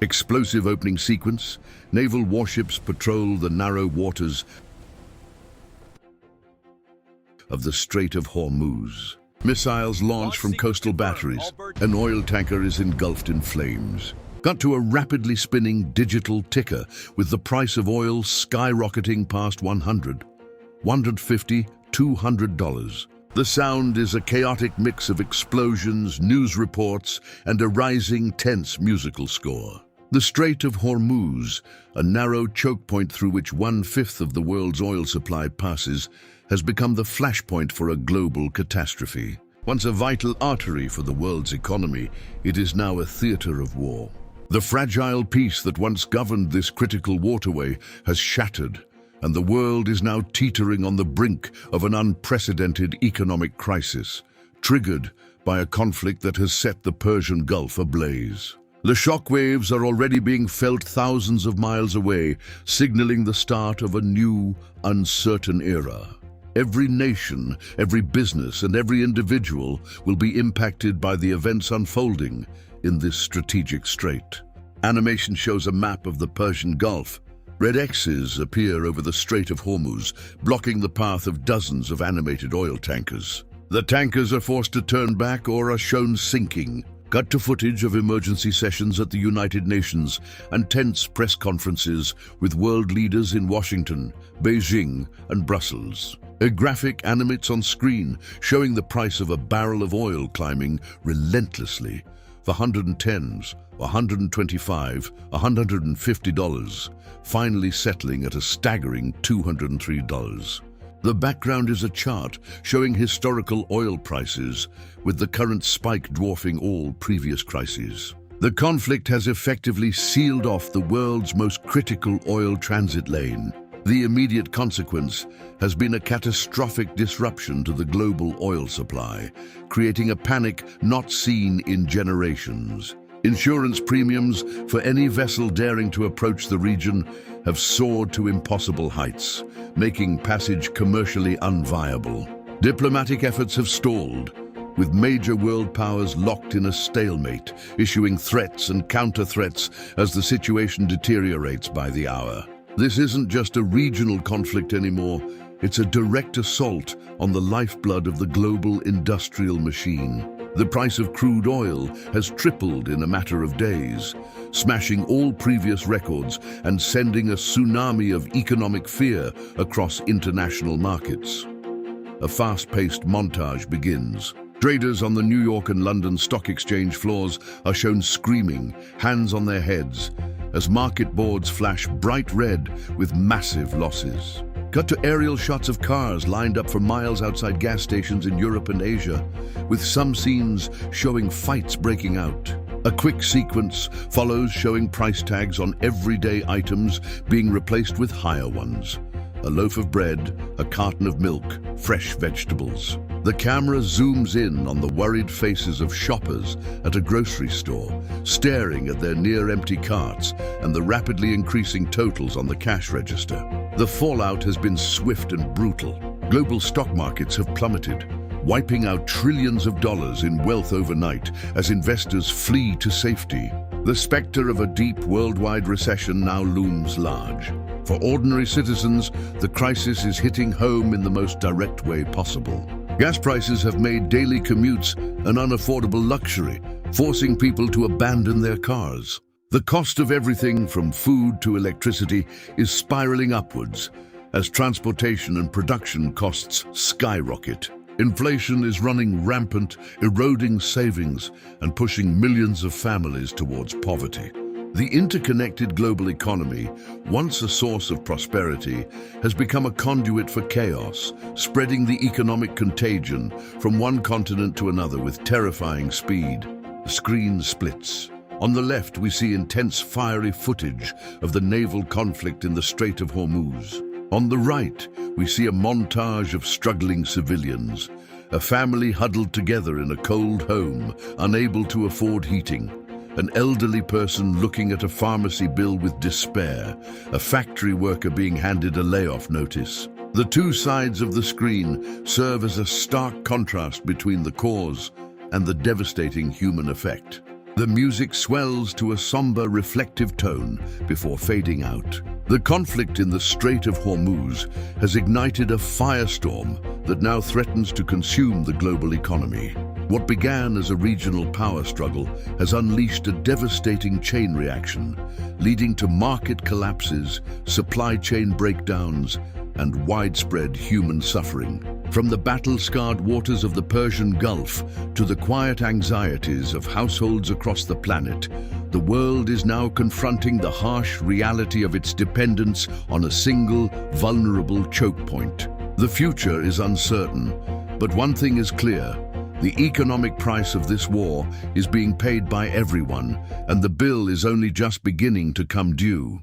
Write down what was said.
Explosive opening sequence. Naval warships patrol the narrow waters of the Strait of Hormuz. Missiles launch from coastal batteries. An oil tanker is engulfed in flames. Cut to a rapidly spinning digital ticker with the price of oil skyrocketing past $100, $150, $200. The sound is a chaotic mix of explosions, news reports, and a rising, tense musical score. The Strait of Hormuz, a narrow choke point through which 1/5 of the world's oil supply passes, has become the flashpoint for a global catastrophe. Once a vital artery for the world's economy, it is now a theater of war. The fragile peace that once governed this critical waterway has shattered, and the world is now teetering on the brink of an unprecedented economic crisis, triggered by a conflict that has set the Persian Gulf ablaze. The shockwaves are already being felt thousands of miles away, signaling the start of a new, uncertain era. Every nation, every business, and every individual will be impacted by the events unfolding in this strategic strait. Animation shows a map of the Persian Gulf. Red X's appear over the Strait of Hormuz, blocking the path of dozens of animated oil tankers. The tankers are forced to turn back or are shown sinking. Cut to footage of emergency sessions at the United Nations and tense press conferences with world leaders in Washington, Beijing, and Brussels. A graphic animates on screen, showing the price of a barrel of oil climbing relentlessly for $110s, $125, $150, finally settling at a staggering $203. The background is a chart showing historical oil prices, with the current spike dwarfing all previous crises. The conflict has effectively sealed off the world's most critical oil transit lane. The immediate consequence has been a catastrophic disruption to the global oil supply, creating a panic not seen in generations. Insurance premiums for any vessel daring to approach the region have soared to impossible heights, making passage commercially unviable. Diplomatic efforts have stalled, with major world powers locked in a stalemate, issuing threats and counter-threats as the situation deteriorates by the hour. This isn't just a regional conflict anymore, it's a direct assault on the lifeblood of the global industrial machine. The price of crude oil has tripled in a matter of days, smashing all previous records and sending a tsunami of economic fear across international markets. A fast-paced montage begins. Traders on the New York and London stock exchange floors are shown screaming, hands on their heads, as market boards flash bright red with massive losses. Cut to aerial shots of cars lined up for miles outside gas stations in Europe and Asia, with some scenes showing fights breaking out. A quick sequence follows showing price tags on everyday items being replaced with higher ones. A loaf of bread, a carton of milk, fresh vegetables. The camera zooms in on the worried faces of shoppers at a grocery store, staring at their near-empty carts and the rapidly increasing totals on the cash register. The fallout has been swift and brutal. Global stock markets have plummeted, wiping out trillions of dollars in wealth overnight as investors flee to safety. The specter of a deep worldwide recession now looms large. For ordinary citizens, the crisis is hitting home in the most direct way possible. Gas prices have made daily commutes an unaffordable luxury, forcing people to abandon their cars. The cost of everything from food to electricity is spiraling upwards as transportation and production costs skyrocket. Inflation is running rampant, eroding savings and pushing millions of families towards poverty. The interconnected global economy, once a source of prosperity, has become a conduit for chaos, spreading the economic contagion from one continent to another with terrifying speed. The screen splits. On the left, we see intense fiery footage of the naval conflict in the Strait of Hormuz. On the right, we see a montage of struggling civilians, a family huddled together in a cold home, unable to afford heating, an elderly person looking at a pharmacy bill with despair, a factory worker being handed a layoff notice. The two sides of the screen serve as a stark contrast between the cause and the devastating human effect. The music swells to a somber, reflective tone before fading out. The conflict in the Strait of Hormuz has ignited a firestorm that now threatens to consume the global economy. What began as a regional power struggle has unleashed a devastating chain reaction, leading to market collapses, supply chain breakdowns, and widespread human suffering. From the battle-scarred waters of the Persian Gulf to the quiet anxieties of households across the planet, the world is now confronting the harsh reality of its dependence on a single, vulnerable choke point. The future is uncertain, but one thing is clear: the economic price of this war is being paid by everyone, and the bill is only just beginning to come due.